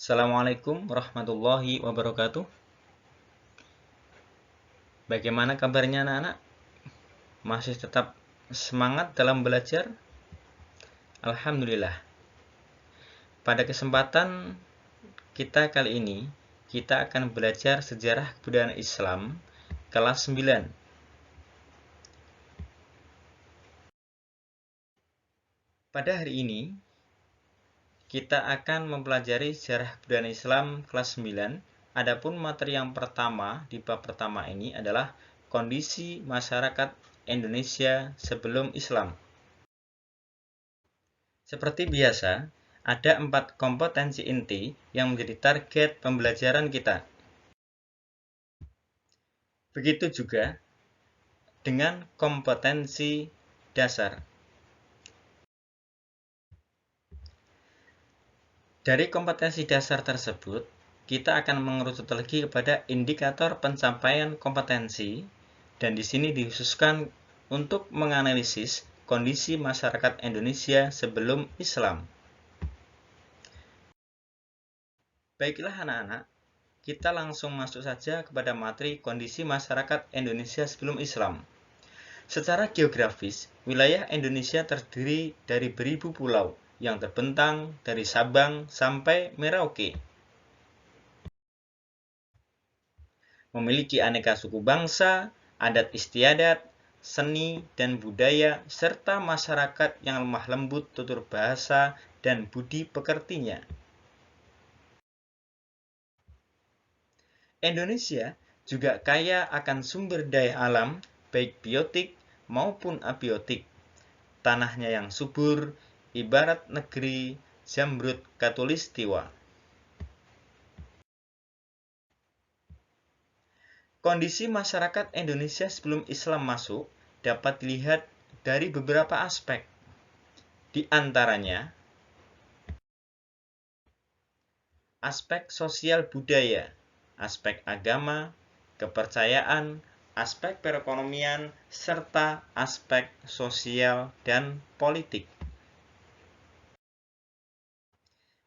Assalamualaikum warahmatullahi wabarakatuh. Bagaimana kabarnya anak-anak? Masih tetap semangat dalam belajar? Alhamdulillah. Pada kesempatan kita kali ini, kita akan belajar sejarah kebudayaan Islam kelas 9. Pada hari ini, kita akan mempelajari sejarah kebudayaan Islam kelas 9. Adapun materi yang pertama di bab pertama ini adalah kondisi masyarakat Indonesia sebelum Islam. Seperti biasa, ada 4 kompetensi inti yang menjadi target pembelajaran kita. Begitu juga dengan kompetensi dasar. Dari kompetensi dasar tersebut, kita akan mengerucut lagi kepada indikator pencapaian kompetensi, dan di sini dikhususkan untuk menganalisis kondisi masyarakat Indonesia sebelum Islam. Baiklah anak-anak, kita langsung masuk saja kepada materi kondisi masyarakat Indonesia sebelum Islam. Secara geografis, wilayah Indonesia terdiri dari beribu pulau yang terbentang dari Sabang sampai Merauke. Memiliki aneka suku bangsa, adat istiadat, seni dan budaya, serta masyarakat yang lemah lembut tutur bahasa dan budi pekertinya. Indonesia juga kaya akan sumber daya alam, baik biotik maupun abiotik. Tanahnya yang subur, ibarat negeri Zamrud Khatulistiwa. Kondisi masyarakat Indonesia sebelum Islam masuk dapat dilihat dari beberapa aspek. Di antaranya, aspek sosial budaya, aspek agama, kepercayaan, aspek perekonomian, serta aspek sosial dan politik.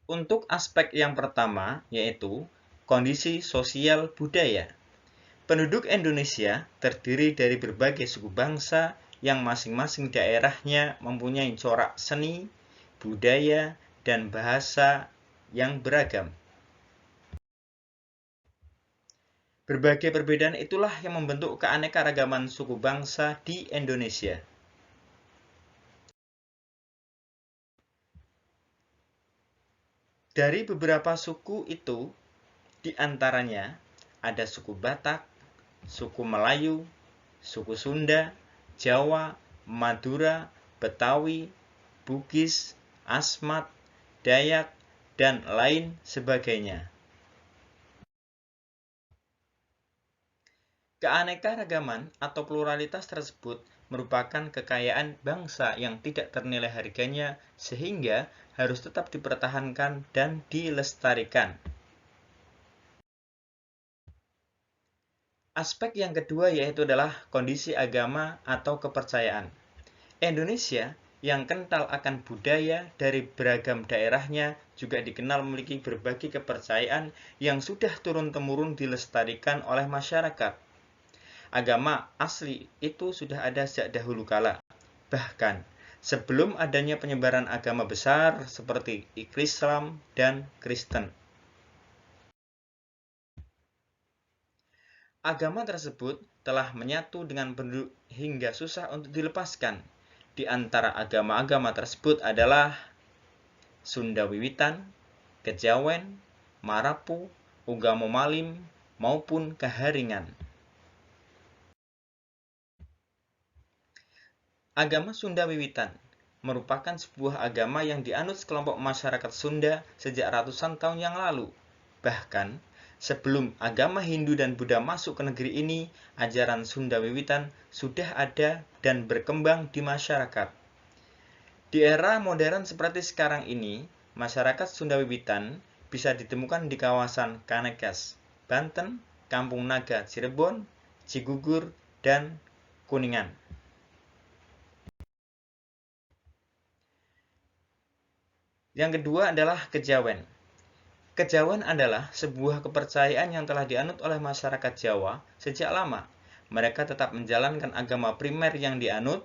Untuk aspek yang pertama, yaitu kondisi sosial budaya. Penduduk Indonesia terdiri dari berbagai suku bangsa yang masing-masing daerahnya mempunyai corak seni, budaya, dan bahasa yang beragam. Berbagai perbedaan itulah yang membentuk keanekaragaman suku bangsa di Indonesia. Dari beberapa suku itu, di antaranya ada suku Batak, suku Melayu, suku Sunda, Jawa, Madura, Betawi, Bugis, Asmat, Dayak, dan lain sebagainya. Keanekaragaman atau pluralitas tersebut merupakan kekayaan bangsa yang tidak ternilai harganya sehingga harus tetap dipertahankan dan dilestarikan. Aspek yang kedua yaitu adalah kondisi agama atau kepercayaan. Indonesia yang kental akan budaya dari beragam daerahnya juga dikenal memiliki berbagai kepercayaan yang sudah turun-temurun dilestarikan oleh masyarakat. Agama asli itu sudah ada sejak dahulu kala. Bahkan sebelum adanya penyebaran agama besar seperti Islam dan Kristen. Agama tersebut telah menyatu dengan penduduk hingga susah untuk dilepaskan. Di antara agama-agama tersebut adalah Sunda Wiwitan, Kejawen, Marapu, Ugamo Malim, maupun Kaharingan. Agama Sunda Wiwitan merupakan sebuah agama yang dianut kelompok masyarakat Sunda sejak ratusan tahun yang lalu. Bahkan, sebelum agama Hindu dan Buddha masuk ke negeri ini, ajaran Sunda Wiwitan sudah ada dan berkembang di masyarakat. Di era modern seperti sekarang ini, masyarakat Sunda Wiwitan bisa ditemukan di kawasan Kanekes, Banten, Kampung Naga, Cirebon, Cigugur, dan Kuningan. Yang kedua adalah Kejawen. Kejawen adalah sebuah kepercayaan yang telah dianut oleh masyarakat Jawa sejak lama. Mereka tetap menjalankan agama primer yang dianut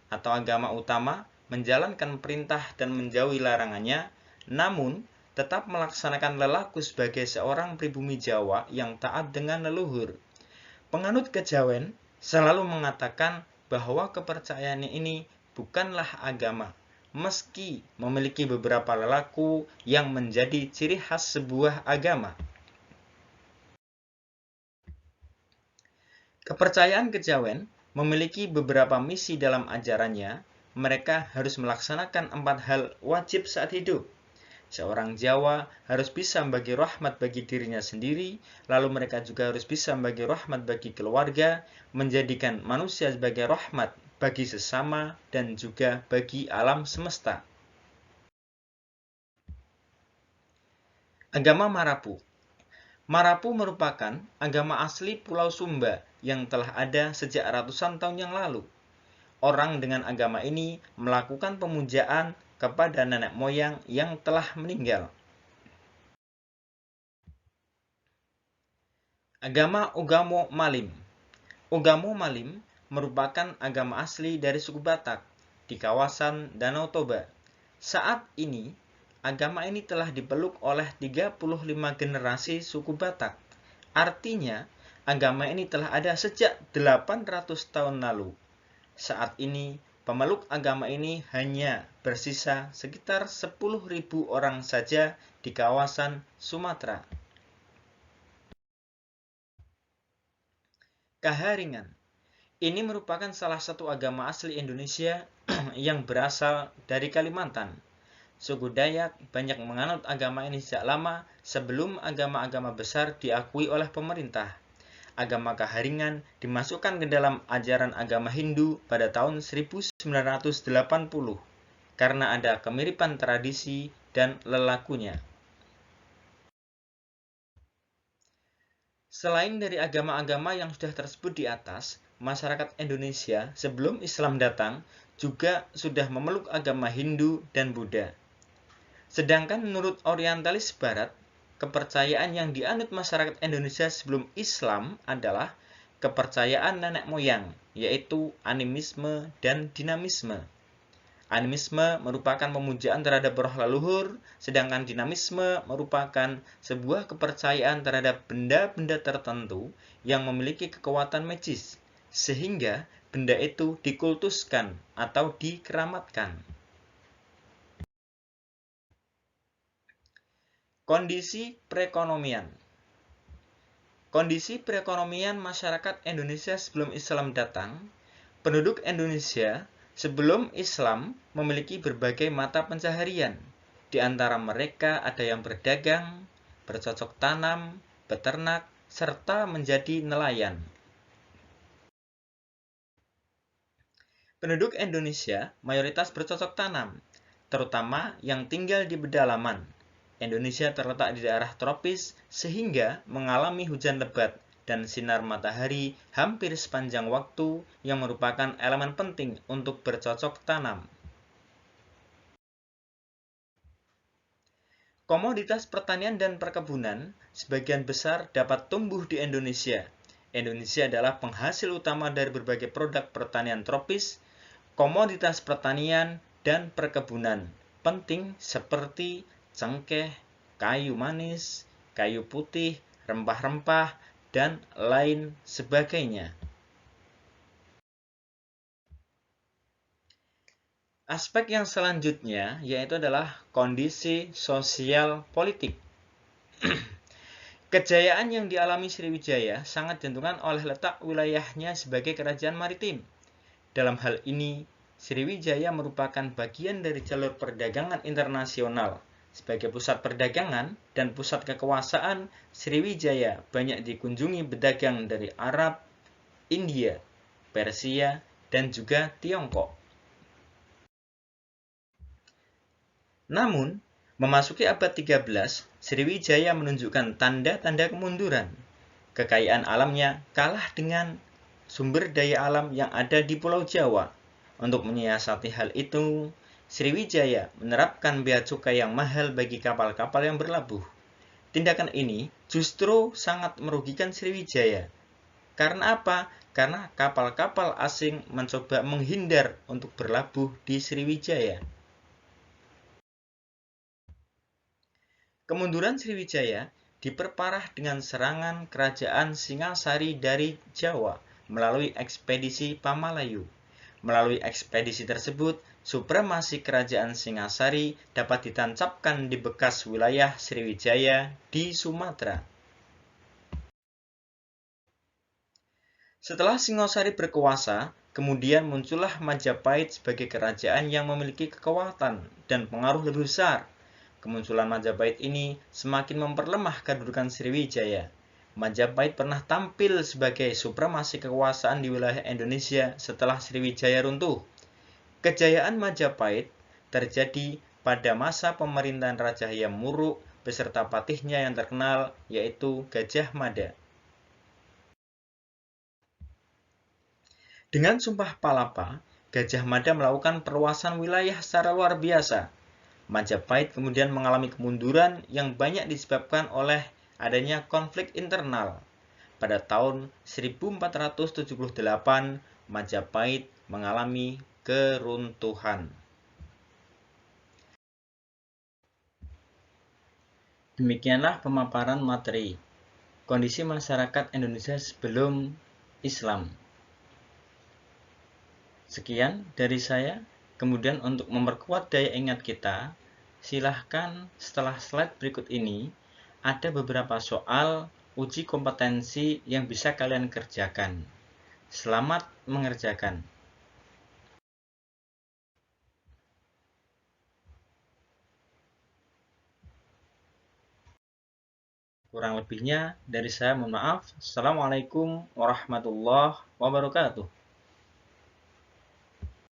atau agama utama, menjalankan perintah dan menjauhi larangannya, namun tetap melaksanakan lelaku sebagai seorang pribumi Jawa yang taat dengan leluhur. Penganut kejawen selalu mengatakan bahwa kepercayaan ini bukanlah agama, meski memiliki beberapa lelaku yang menjadi ciri khas sebuah agama. Kepercayaan kejawen memiliki beberapa misi dalam ajarannya. Mereka harus melaksanakan 4 hal wajib saat hidup. Seorang Jawa harus bisa membagi rahmat bagi dirinya sendiri, lalu mereka juga harus bisa membagi rahmat bagi keluarga, menjadikan manusia sebagai rahmat bagi sesama dan juga bagi alam semesta. Agama Marapu. Marapu merupakan agama asli Pulau Sumba yang telah ada sejak ratusan tahun yang lalu. Orang dengan agama ini melakukan pemujaan kepada nenek moyang yang telah meninggal. Agama Ugamo Malim. Ugamo Malim merupakan agama asli dari suku Batak di kawasan Danau Toba. Saat ini, agama ini telah dipeluk oleh 35 generasi suku Batak. Artinya, agama ini telah ada sejak 800 tahun lalu. Saat ini, pemeluk agama ini hanya bersisa sekitar 10.000 orang saja di kawasan Sumatera. Kaharingan. Ini merupakan salah satu agama asli Indonesia yang berasal dari Kalimantan. Suku Dayak banyak menganut agama ini sejak lama sebelum agama-agama besar diakui oleh pemerintah. Agama Kaharingan dimasukkan ke dalam ajaran agama Hindu pada tahun 1980 karena ada kemiripan tradisi dan lelakunya. Selain dari agama-agama yang sudah tersebut di atas, masyarakat Indonesia sebelum Islam datang juga sudah memeluk agama Hindu dan Buddha. Sedangkan menurut orientalis barat, kepercayaan yang dianut masyarakat Indonesia sebelum Islam adalah kepercayaan nenek moyang, yaitu animisme dan dinamisme. Animisme merupakan pemujaan terhadap roh leluhur, sedangkan dinamisme merupakan sebuah kepercayaan terhadap benda-benda tertentu yang memiliki kekuatan magis, sehingga benda itu dikultuskan atau dikeramatkan. Kondisi perekonomian. Kondisi perekonomian masyarakat Indonesia sebelum Islam datang. Penduduk Indonesia sebelum Islam memiliki berbagai mata pencaharian. Di antara mereka ada yang berdagang, bercocok tanam, beternak, serta menjadi nelayan. Penduduk Indonesia mayoritas bercocok tanam, terutama yang tinggal di pedalaman. Indonesia terletak di daerah tropis sehingga mengalami hujan lebat dan sinar matahari hampir sepanjang waktu yang merupakan elemen penting untuk bercocok tanam. Komoditas pertanian dan perkebunan sebagian besar dapat tumbuh di Indonesia. Indonesia adalah penghasil utama dari berbagai produk pertanian tropis, komoditas pertanian dan perkebunan penting seperti cengkeh, kayu manis, kayu putih, rempah-rempah, dan lain sebagainya. Aspek yang selanjutnya yaitu adalah kondisi sosial politik. Kejayaan yang dialami Sriwijaya sangat ditentukan oleh letak wilayahnya sebagai kerajaan maritim. Dalam hal ini, Sriwijaya merupakan bagian dari jalur perdagangan internasional. Sebagai pusat perdagangan dan pusat kekuasaan, Sriwijaya banyak dikunjungi pedagang dari Arab, India, Persia, dan juga Tiongkok. Namun, memasuki abad 13, Sriwijaya menunjukkan tanda-tanda kemunduran. Kekayaan alamnya kalah dengan sumber daya alam yang ada di Pulau Jawa. Untuk menyiasati hal itu, Sriwijaya menerapkan bea cukai yang mahal bagi kapal-kapal yang berlabuh. Tindakan ini justru sangat merugikan Sriwijaya. Karena apa? Karena kapal-kapal asing mencoba menghindar untuk berlabuh di Sriwijaya. Kemunduran Sriwijaya diperparah dengan serangan kerajaan Singasari dari Jawa melalui ekspedisi Pamalayu. Melalui ekspedisi tersebut, supremasi kerajaan Singasari dapat ditancapkan di bekas wilayah Sriwijaya di Sumatera. Setelah Singasari berkuasa, kemudian muncullah Majapahit sebagai kerajaan yang memiliki kekuatan dan pengaruh lebih besar. Kemunculan Majapahit ini semakin memperlemah kedudukan Sriwijaya. Majapahit pernah tampil sebagai supremasi kekuasaan di wilayah Indonesia setelah Sriwijaya runtuh. Kejayaan Majapahit terjadi pada masa pemerintahan Raja Hyam Wuruk beserta patihnya yang terkenal yaitu Gajah Mada. Dengan Sumpah Palapa, Gajah Mada melakukan perluasan wilayah secara luar biasa. Majapahit kemudian mengalami kemunduran yang banyak disebabkan oleh adanya konflik internal. Pada tahun 1478, Majapahit mengalami keruntuhan. Demikianlah pemaparan materi kondisi masyarakat Indonesia sebelum Islam. Sekian dari saya. Kemudian untuk memperkuat daya ingat kita, silahkan setelah slide berikut ini, ada beberapa soal uji kompetensi yang bisa kalian kerjakan. Selamat mengerjakan. Kurang lebihnya dari saya mohon maaf. Assalamualaikum warahmatullahi wabarakatuh.